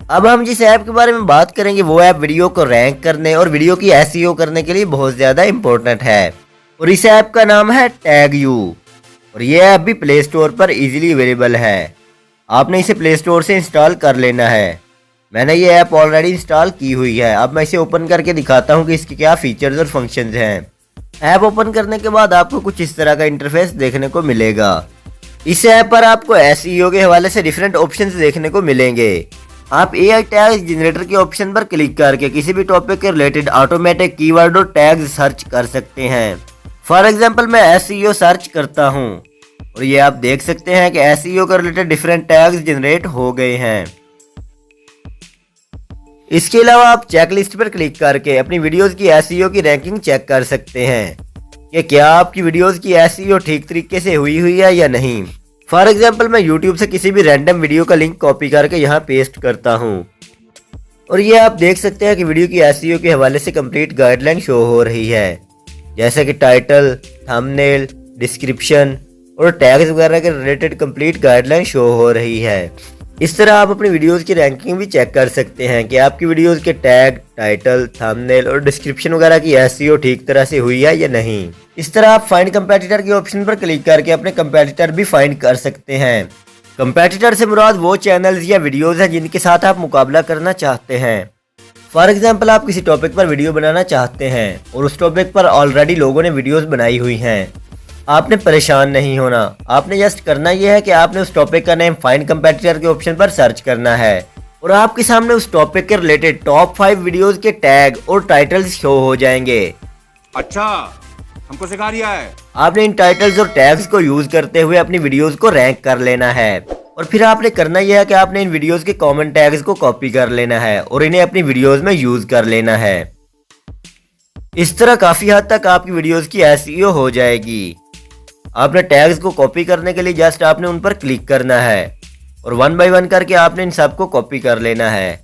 अब हम जिस ऐप के बारे में बात करेंगे वो ऐप वीडियो को रैंक करने और वीडियो की एसईओ करने के लिए बहुत ज़्यादा इम्पोर्टेंट है और इस ऐप का नाम है टैग यू और ये ऐप भी प्ले स्टोर पर इजीली अवेलेबल है। आपने इसे प्ले स्टोर से इंस्टॉल कर लेना है। मैंने ये ऐप ऑलरेडी इंस्टॉल की हुई है। अब मैं इसे ओपन करके दिखाता हूँ कि इसके क्या फीचर्स और फंक्शंस हैं। ऐप ओपन करने के बाद आपको कुछ इस तरह का इंटरफेस देखने को मिलेगा। इस ऐप पर आपको एसईओ के हवाले से डिफरेंट ऑप्शंस देखने को मिलेंगे। आप एआई टैग जनरेटर के ऑप्शन पर क्लिक करके किसी भी टॉपिक के रिलेटेड ऑटोमेटिक कीवर्ड और टैग्स सर्च कर सकते हैं। फॉर एग्जांपल मैं एसईओ सर्च करता हूं और ये आप देख सकते हैं कि एसईओ के रिलेटेड डिफरेंट टैग्स जनरेट हो गए हैं। इसके अलावा आप चेकलिस्ट पर क्लिक करके अपनी वीडियोस की एसईओ की रैंकिंग चेक कर सकते हैं कि क्या आपकी वीडियोस की एसईओ ठीक तरीके से हुई है या नहीं। फॉर एग्जाम्पल मैं यूट्यूब से किसी भी रैंडम वीडियो का लिंक कॉपी करके यहाँ पेस्ट करता हूँ और ये आप देख सकते हैं कि वीडियो की एसईओ के हवाले से कंप्लीट गाइडलाइन शो हो रही है, जैसे कि टाइटल, थंबनेल, डिस्क्रिप्शन और टैग्स वगैरह के रिलेटेड कंप्लीट गाइडलाइन शो हो रही है। इस तरह आप अपनी वीडियोस की रैंकिंग भी चेक कर सकते हैं कि आपकी वीडियोस के टैग, टाइटल, थंबनेल और डिस्क्रिप्शन वगैरह की एसईओ ठीक तरह से हुई है या नहीं। इस तरह आप फाइंड कंपेटिटर के ऑप्शन पर क्लिक करके अपने कंपेटिटर भी फाइंड कर सकते हैं। कंपेटिटर से मुराद वो चैनल्स या वीडियोस हैं जिनके साथ आप मुकाबला करना चाहते हैं। फॉर एग्जाम्पल आप किसी टॉपिक पर वीडियो बनाना चाहते हैं और उस टॉपिक पर ऑलरेडी लोगों ने वीडियोस बनाई हुई हैं। आपने परेशान नहीं होना। आपने जस्ट करना यह है कि आपने उस टॉपिक का नेम फाइंड कंपेटिटर के ऑप्शन पर सर्च करना है और आपके सामने उस टॉपिक के रिलेटेड टॉप 5 वीडियोस के टैग और टाइटल्स शो हो जाएंगे। अच्छा, हमको सिखा रिया है। आपने इन टाइटल्स और टैग्स को यूज करते हुए अपनी वीडियोस को रैंक कर लेना है और फिर आपने करना यह है कि आपने इन वीडियोस के कॉमन टैग्स को कॉपी कर लेना है और इन्हें अपनी वीडियोस में यूज कर लेना है। इस तरह काफी हद तक आपकी वीडियोस की एसईओ हो जाएगी। आपने टैग्स को कॉपी करने के लिए जस्ट आपने उन पर क्लिक करना है और 1 बाय 1 करके आपने इन सबको कॉपी कर लेना है।